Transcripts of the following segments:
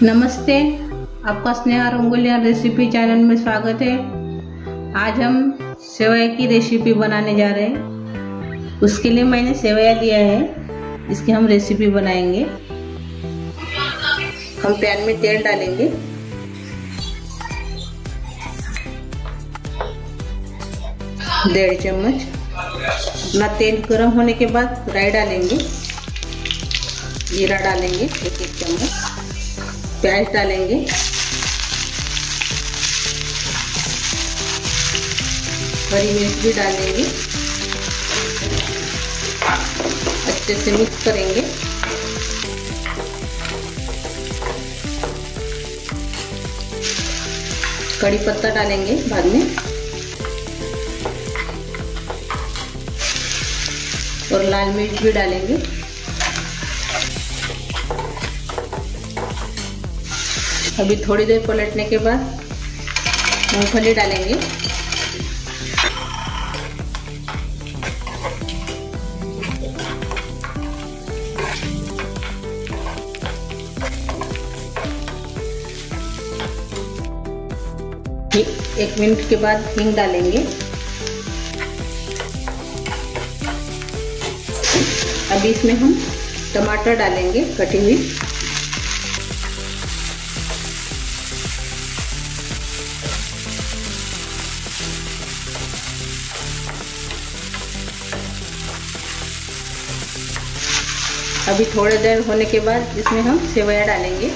नमस्ते, आपका Sneha रंगोलिया recipe channel में स्वागत है। आज हम सेवई की रेसिपी बनाने जा रहे हैं। उसके लिए मैंने सेवैया लिया है, इसकी हम रेसिपी बनाएंगे। हम पैन में तेल डालेंगे। डेढ़ चम्मच। अपना तेल गर्म होने के बाद राई डालेंगे, जीरा डालेंगे एक चम्मच, प्याज डालेंगे, हरी मिर्च भी डालेंगे। अच्छे से मिक्स करेंगे। कड़ी पत्ता डालेंगे बाद में, और लाल मिर्च भी डालेंगे। अभी थोड़ी देर पलटने के बाद मूंगफली डालेंगे। एक मिनट के बाद हींग डालेंगे। अभी इसमें हम टमाटर डालेंगे कटी हुई। अभी थोड़ी देर होने के बाद इसमें हम सेवैया डालेंगे।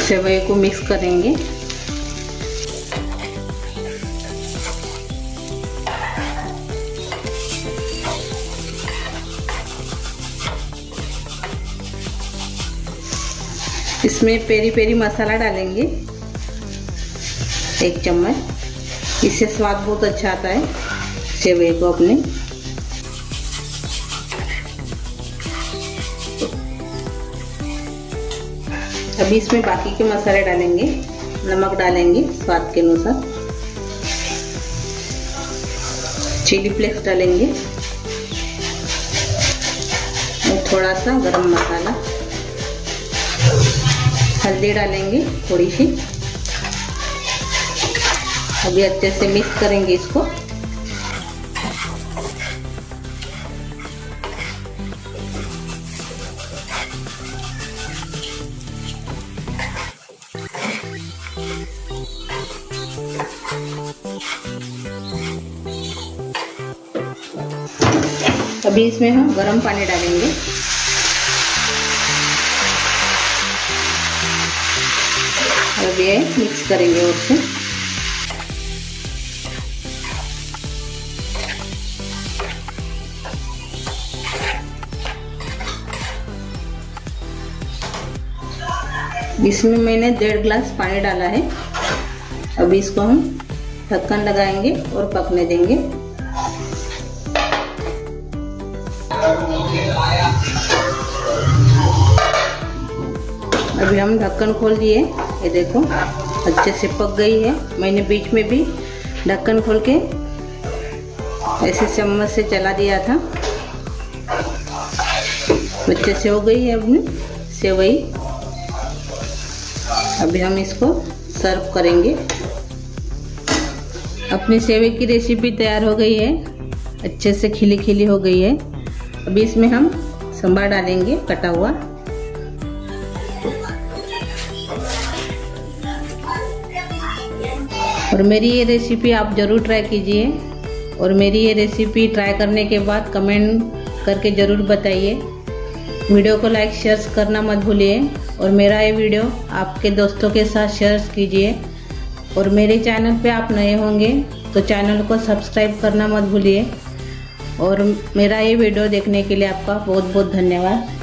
सेवैया को मिक्स करेंगे। इसमें पेरी पेरी मसाला डालेंगे एक चम्मच। इससे स्वाद बहुत अच्छा आता है सेवैया को अपने। अभी इसमें बाकी के मसाले डालेंगे। नमक डालेंगे स्वाद के अनुसार, चिली फ्लेक्स डालेंगे और थोड़ा सा गरम मसाला, हल्दी डालेंगे थोड़ी सी। अभी अच्छे से मिक्स करेंगे इसको। अभी इसमें हम गर्म पानी डालेंगे। अब ये मिक्स करेंगे और से। इसमें मैंने 1.5 गिलास पानी डाला है। अभी इसको हम ढक्कन लगाएंगे और पकने देंगे। अभी हम ढक्कन खोल दिए, ये देखो अच्छे से पक गई है। मैंने बीच में भी ढक्कन खोल के ऐसे चम्मच से चला दिया था। अच्छे से हो गई है अपनी सेवई। अभी हम इसको सर्व करेंगे। अपनी सेवई की रेसिपी तैयार हो गई है, अच्छे से खिली खिली हो गई है। अभी इसमें हम संभार डालेंगे कटा हुआ। और मेरी ये रेसिपी आप ज़रूर ट्राई कीजिए, और मेरी ये रेसिपी ट्राई करने के बाद कमेंट करके ज़रूर बताइए। वीडियो को लाइक शेयर करना मत भूलिए, और मेरा ये वीडियो आपके दोस्तों के साथ शेयर कीजिए। और मेरे चैनल पे आप नए होंगे तो चैनल को सब्सक्राइब करना मत भूलिए। और मेरा ये वीडियो देखने के लिए आपका बहुत बहुत धन्यवाद।